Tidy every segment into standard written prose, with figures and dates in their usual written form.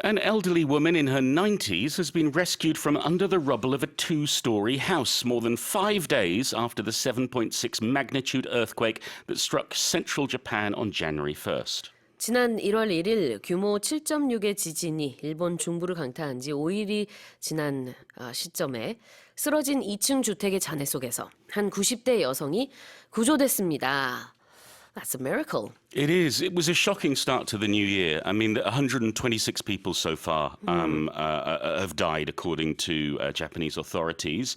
An elderly woman in her 90s has been rescued from under the rubble of a two-story house more than 5 days after the 7.6 magnitude earthquake that struck central Japan on January 1st. 지난 1월 1일 규모 7.6의 지진이 일본 중부를 강타한 지 5일이 지난 시점에 쓰러진 2층 주택의 잔해 속에서 한 90대 여성이 구조됐습니다. That's a miracle. It is. It was a shocking start to the new year. I mean, 126 people so far have died, according to Japanese authorities.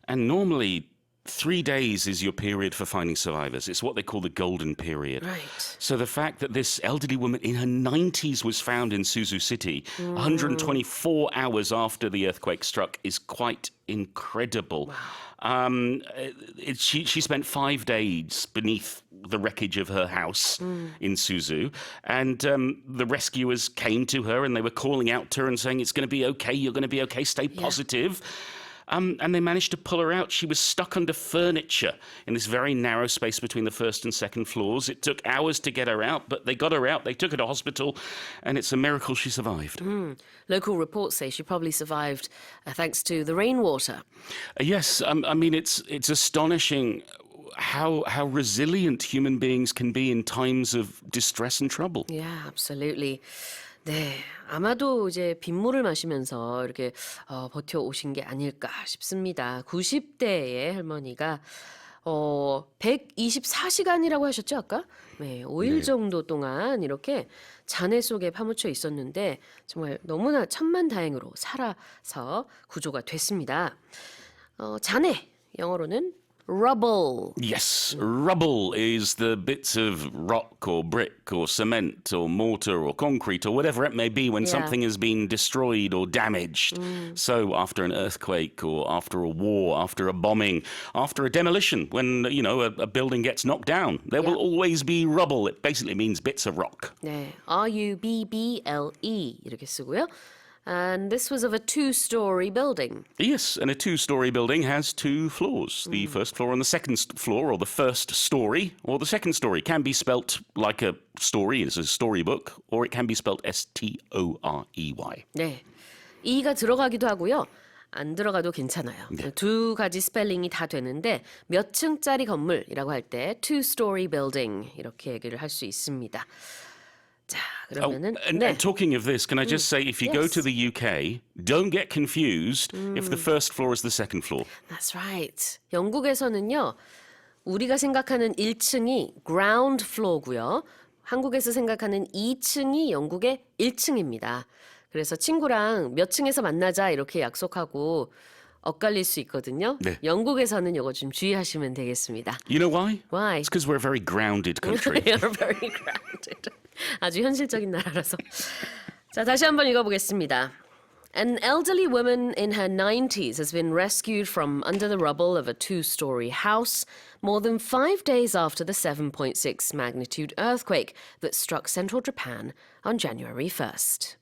And normally, 3 days is your period for finding survivors. It's what they call the golden period. Right. So the fact that this elderly woman in her 90s was found in Suzu City 124 hours after the earthquake struck is quite incredible. Wow. She spent 5 days beneath the wreckage of her house in Suzu, and the rescuers came to her and they were calling out to her and saying, "It's going to be okay, you're going to be okay, stay positive." And they managed to pull her out. She was stuck under furniture in this very narrow space between the first and second floors. It took hours to get her out, but they got her out. They took her to hospital, and it's a miracle she survived. Local reports say she probably survived thanks to the rainwater. Yes, I mean, it's astonishing how resilient human beings can be in times of distress and trouble. Yeah, absolutely. 네, 아마도 이제 빗물을 마시면서 이렇게 버텨오신 게 아닐까 싶습니다. 90대의 할머니가 124시간이라고 하셨죠, 아까? 네, 5일 정도 동안 이렇게 잔해 속에 파묻혀 있었는데 정말 너무나 천만다행으로 살아서 구조가 됐습니다. 잔해, 영어로는 rubble. Yes, rubble is the bits of rock or brick or cement or mortar or concrete or whatever it may be when something has been destroyed or damaged. So after an earthquake or after a war, after a bombing, after a demolition, when a building gets knocked down, there will always be rubble. It basically means bits of rock. 네, rubble 이렇게 쓰고요. And this was of a two-story building. Yes, and a two-story building has 2 floors. The first floor and the second floor, or the first story, or the second story, can be spelt like a story, it's a storybook, or it can be spelt S-T-O-R-E-Y. 네, E가 들어가기도 하고요. 안 들어가도 괜찮아요. 두 가지 스펠링이 다 되는데 몇 층짜리 건물이라고 할 때 two-story building 이렇게 얘기를 할 수 있습니다. 자, 그러면은 And talking of this, can I just say, if you go to the UK, don't get confused if the first floor is the second floor. That's right. 영국에서는요, 우리가 생각하는 1층이 ground floor고요. 한국에서 생각하는 2층이 영국의 1층입니다. 그래서 친구랑 몇 층에서 만나자 이렇게 약속하고 엇갈릴 수 있거든요. 네. 영국에서는 이거 좀 주의하시면 되겠습니다. You know why? Why? It's because we're a very grounded country. We are very grounded. 아주 현실적인 나라라서. 자, 다시 한번 읽어보겠습니다. An elderly woman in her 90s has been rescued from under the rubble of a two-story house more than 5 days after the 7.6 magnitude earthquake that struck central Japan on January 1st.